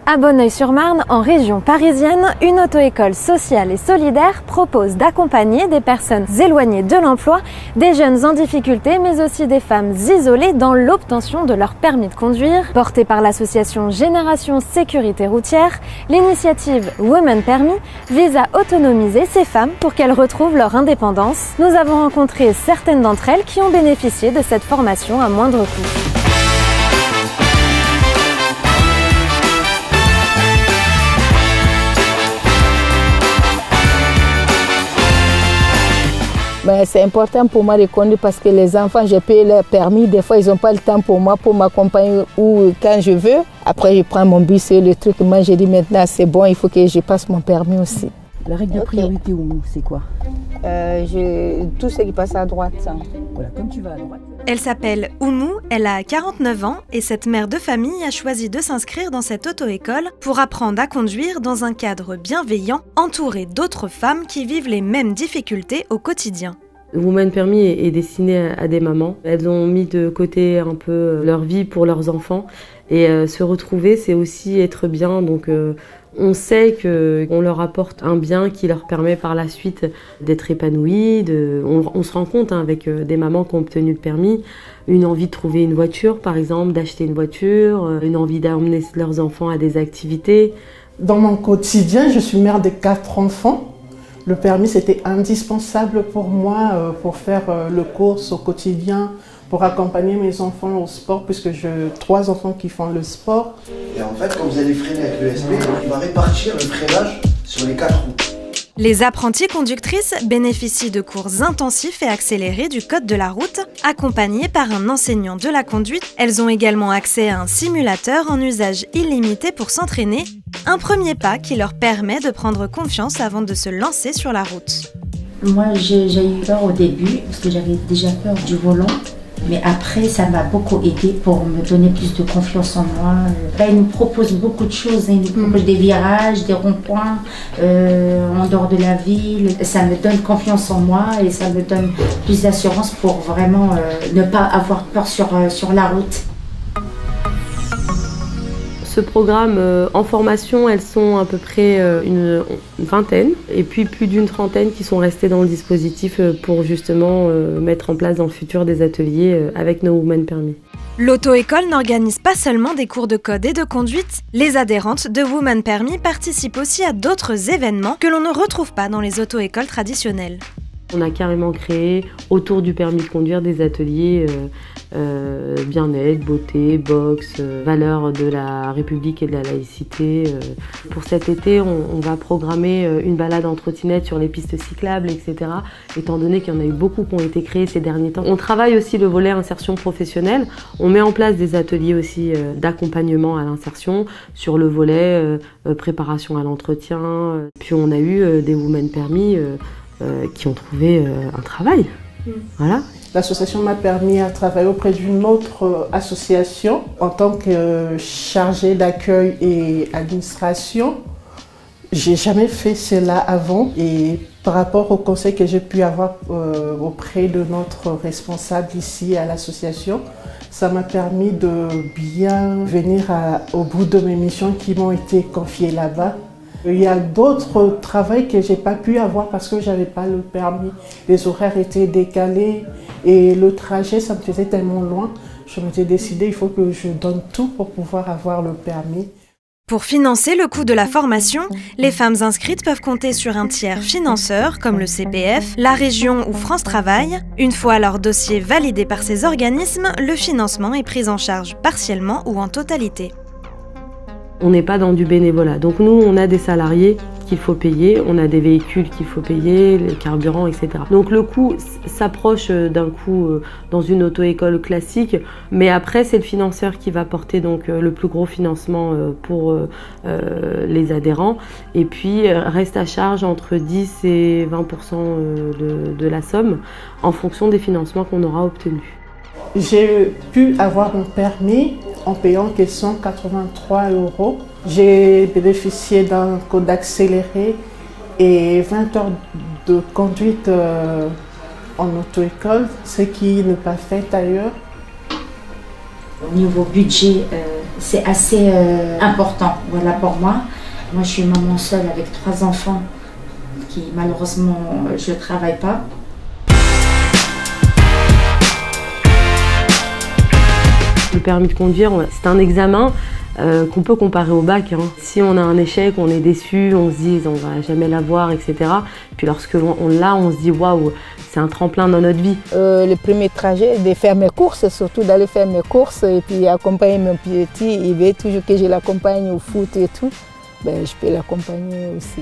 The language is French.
À Bonneuil-sur-Marne, en région parisienne, une auto-école sociale et solidaire propose d'accompagner des personnes éloignées de l'emploi, des jeunes en difficulté, mais aussi des femmes isolées dans l'obtention de leur permis de conduire. Portée par l'association Génération Sécurité Routière, l'initiative Women Permis vise à autonomiser ces femmes pour qu'elles retrouvent leur indépendance. Nous avons rencontré certaines d'entre elles qui ont bénéficié de cette formation à moindre coût. C'est important pour moi de conduire parce que les enfants, j'ai payé leur permis. Des fois, ils n'ont pas le temps pour moi, pour m'accompagner ou quand je veux. Après, je prends mon bus et le truc. Moi, j'ai dit maintenant, c'est bon, il faut que je passe mon permis aussi. La règle de priorité au c'est quoi? Tout ce qui passe à droite. Voilà, comme tu vas à droite. Elle s'appelle Oumou, elle a 49 ans et cette mère de famille a choisi de s'inscrire dans cette auto-école pour apprendre à conduire dans un cadre bienveillant, entourée d'autres femmes qui vivent les mêmes difficultés au quotidien. Women Permis est destiné à des mamans. Elles ont mis de côté un peu leur vie pour leurs enfants et se retrouver, c'est aussi être bien. Donc on sait qu'on leur apporte un bien qui leur permet par la suite d'être épanouies. On se rend compte avec des mamans qui ont obtenu le permis, une envie de trouver une voiture par exemple, d'acheter une voiture, une envie d'emmener leurs enfants à des activités. Dans mon quotidien, je suis mère de 4 enfants. Le permis, c'était indispensable pour moi pour faire le course au quotidien, pour accompagner mes enfants au sport, puisque j'ai 3 enfants qui font le sport. Et en fait, quand vous allez freiner avec l'ESP, il va répartir le freinage sur les 4 roues. Les apprenties conductrices bénéficient de cours intensifs et accélérés du code de la route, accompagnés par un enseignant de la conduite. Elles ont également accès à un simulateur en usage illimité pour s'entraîner, un premier pas qui leur permet de prendre confiance avant de se lancer sur la route. Moi, j'ai eu peur au début, parce que j'avais déjà peur du volant. Mais après, ça m'a beaucoup aidé pour me donner plus de confiance en moi. Là, ils nous proposent beaucoup de choses. Ils nous proposent des virages, des ronds-points en dehors de la ville. Ça me donne confiance en moi et ça me donne plus d'assurance pour vraiment ne pas avoir peur sur la route. Ce programme en formation, elles sont à peu près une vingtaine et puis plus d'une trentaine qui sont restées dans le dispositif pour justement mettre en place dans le futur des ateliers avec nos Women Permis. L'auto-école n'organise pas seulement des cours de code et de conduite. Les adhérentes de Women Permis participent aussi à d'autres événements que l'on ne retrouve pas dans les auto-écoles traditionnelles. On a carrément créé autour du permis de conduire des ateliers bien-être, beauté, boxe, valeurs de la République et de la laïcité. Pour cet été, on va programmer une balade en trottinette sur les pistes cyclables, etc. Étant donné qu'il y en a eu beaucoup qui ont été créés ces derniers temps. On travaille aussi le volet insertion professionnelle. On met en place des ateliers aussi d'accompagnement à l'insertion sur le volet préparation à l'entretien. Puis on a eu des Women Permis qui ont trouvé un travail. Voilà. L'association m'a permis de travailler auprès d'une autre association en tant que chargée d'accueil et administration. J'ai jamais fait cela avant et par rapport au conseil que j'ai pu avoir auprès de notre responsable ici à l'association, ça m'a permis de bien venir au bout de mes missions qui m'ont été confiées là-bas. Il y a d'autres travaux que j'ai pas pu avoir parce que j'avais pas le permis. Les horaires étaient décalés et le trajet, ça me faisait tellement loin. Je m'étais décidée, il faut que je donne tout pour pouvoir avoir le permis. Pour financer le coût de la formation, les femmes inscrites peuvent compter sur un tiers financeur comme le CPF, la région ou France Travail. Une fois leur dossier validé par ces organismes, le financement est pris en charge partiellement ou en totalité. On n'est pas dans du bénévolat. Donc nous, on a des salariés qu'il faut payer, on a des véhicules qu'il faut payer, les carburants, etc. Donc le coût s'approche d'un coût dans une auto-école classique, mais après c'est le financeur qui va porter donc le plus gros financement pour les adhérents. Et puis reste à charge entre 10 et 20% de la somme en fonction des financements qu'on aura obtenus. J'ai pu avoir mon permis en payant que 183 €. J'ai bénéficié d'un code accéléré et 20 heures de conduite en auto-école, ce qui n'est pas fait ailleurs. Au niveau budget, c'est assez important, voilà, pour moi. Moi, je suis maman seule avec 3 enfants qui, malheureusement, je ne travaille pas. Le permis de conduire, c'est un examen qu'on peut comparer au bac. Si on a un échec, on est déçu, on se dit on va jamais l'avoir, etc. Puis lorsque on l'a, on se dit waouh, c'est un tremplin dans notre vie. Le premier trajet, de faire mes courses, surtout d'aller faire mes courses et puis accompagner mon petit, il veut toujours que je l'accompagne au foot et tout. Ben, je peux l'accompagner aussi.